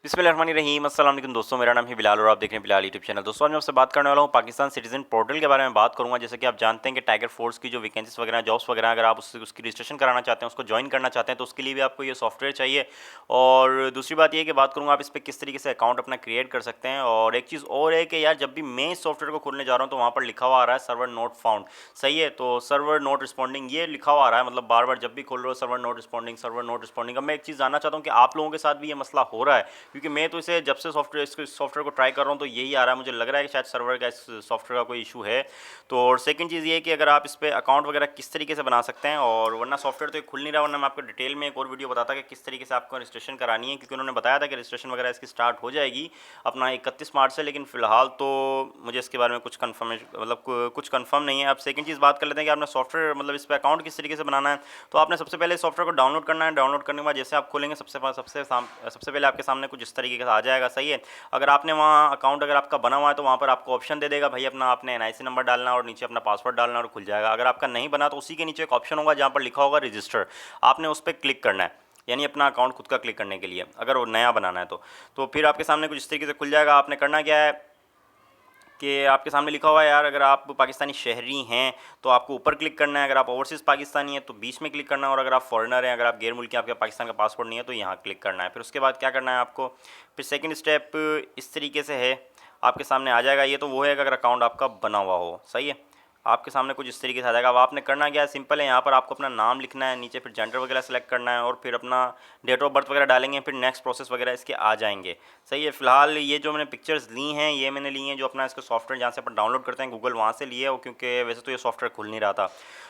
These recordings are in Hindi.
बिस्मिल्लाहिर्रहमानिर्रहीम। अस्सलाम वालेकुम दोस्तों, मेरा नाम है बिलाल और आप देख रहे हैं बिलाल यूट्यूब चैनल। दोस्तों आज मैं आपसे बात करने वाला हूँ पाकिस्तान सिटीजन पोर्टल के बारे में बात करूँगा। जैसे कि आप जानते हैं कि टाइगर फोर्स की जो वैकेंसीज वगैरह जॉब्स वगैरह अगर आप उसकी रजिस्ट्रेशन कराना चाहते हैं, उसको ज्वाइन करना चाहते हैं, तो उसके लिए भी आपको ये सॉफ्टवेयर चाहिए। और दूसरी बात ये कि बात करूँगा आप इस पर किस तरीके से अकाउंट अपना क्रिएट कर सकते हैं। और एक चीज़ और है कि यार जब भी मैं इस सॉफ्टवेयर को खोलने जा रहा हूँ तो वहाँ पर लिखा हुआ आ रहा है सर्वर नॉट फाउंड। सही है, तो सर्वर नॉट रिस्पॉन्डिंग ये लिखा हुआ आ रहा है, मतलब बार बार जब भी खोल रहे हो server not responding, server not responding. अब मैं एक चीज़ जानना चाहता हूँ कि आप लोगों के साथ भी ये मसला हो रहा है, क्योंकि मैं तो इसे जब से सॉफ्टवेयर को ट्राई कर रहा हूँ तो यही आ रहा है। मुझे लग रहा है कि शायद सर्वर का इस सॉफ्टवेयर का कोई इशू है। तो और सेकंड चीज़ ये है कि अगर आप इस पर अकाउंट वगैरह किस तरीके से बना सकते हैं, और वरना सॉफ्टवेयर तो ये खुल नहीं रहा, वरना मैं आपको डिटेल में एक और वीडियो बताता कि किस तरीके से आपको रजिस्ट्रेशन करानी है, क्योंकि उन्होंने बताया था कि रजिस्ट्रेशन वगैरह इसकी स्टार्ट हो जाएगी अपना 31 मार्च से। लेकिन फिलहाल तो मुझे इसके बारे में कुछ कन्फर्मेशन मतलब कुछ कन्फर्म नहीं है। अब सेकंड चीज़ बात कर लेते हैं कि आपने सॉफ्टवेयर मतलब इस पर अकाउंट किस तरीके से बनाना है। तो आपने सबसे पहले सॉफ्टवेयर को डाउनलोड करना है। डाउनलोड करने के बाद जैसे आप खोलेंगे सबसे पहले आपके सामने कुछ इस तरीके का आ जाएगा। सही है, अगर आपने वहाँ अकाउंट अगर आपका बना हुआ है तो वहाँ पर आपको ऑप्शन दे देगा भाई अपना आपने एनआईसी नंबर डालना और नीचे अपना पासवर्ड डालना और खुल जाएगा। अगर आपका नहीं बना तो उसी के नीचे एक ऑप्शन होगा जहाँ पर लिखा होगा रजिस्टर, आपने उस पर क्लिक करना है, यानी अपना अकाउंट खुद का क्लिक करने के लिए अगर वो नया बनाना है तो फिर आपके सामने कुछ इस तरीके से खुल जाएगा। आपने करना क्या है कि आपके सामने लिखा हुआ है यार, अगर आप पाकिस्तानी शहरी हैं तो आपको ऊपर क्लिक करना है, अगर आप ओवरसीज़ पाकिस्तानी हैं तो बीच में क्लिक करना है, और अगर आप फॉरेनर हैं, अगर आप गैर मुल्की आपके पाकिस्तान का पासपोर्ट नहीं है तो यहाँ क्लिक करना है। फिर उसके बाद क्या करना है आपको, फिर सेकंड स्टेप इस तरीके से है, आपके सामने आ जाएगा। ये तो वो है कि अगर अकाउंट आपका बना हुआ हो। सही है, आपके सामने कुछ इस तरीके से आ जाएगा। अब आपने करना क्या है, सिंपल है, यहाँ पर आपको अपना नाम लिखना है, नीचे फिर जेंडर वगैरह सेलेक्ट करना है, और फिर अपना डेट ऑफ बर्थ वगैरह डालेंगे, फिर नेक्स्ट प्रोसेस वगैरह इसके आ जाएंगे। सही है, फिलहाल ये जो मैंने पिक्चर्स ली हैं ये मैंने ली हैं जो अपना इसका सॉफ्टवेयर जहाँ से अपन डाउनलोड करते हैं गूगल वहाँ से लिए हो, क्योंकि वैसे तो ये सॉफ्टवेयर खुल नहीं रहा था।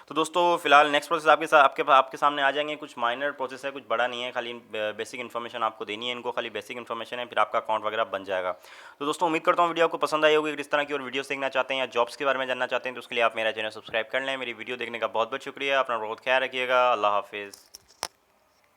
तो दोस्तों फिलहाल नेक्स्ट प्रोसेस आपके साथ आपके सामने आ जाएंगे। कुछ माइनर प्रोसेस है, कुछ बड़ा नहीं है, खाली बेसिक इन्फॉर्मेशन आपको देनी है इनको, खाली बेसिक इन्फॉर्मेशन है, फिर आपका अकाउंट वगैरह बन जाएगा। तो दोस्तों उम्मीद करता हूँ वीडियो आपको पसंद आई होगी। अगर इस तरह की और वीडियोस देखना चाहते हैं या जॉब्स के बारे में जानना चाहते हैं तो उसके लिए आप मेरा चैनल सब्सक्राइब कर लें। मेरी वीडियो देखने का बहुत बहुत शुक्रिया। अपना बहुत ख्याल रखिएगा। अल्लाह हाफिज़।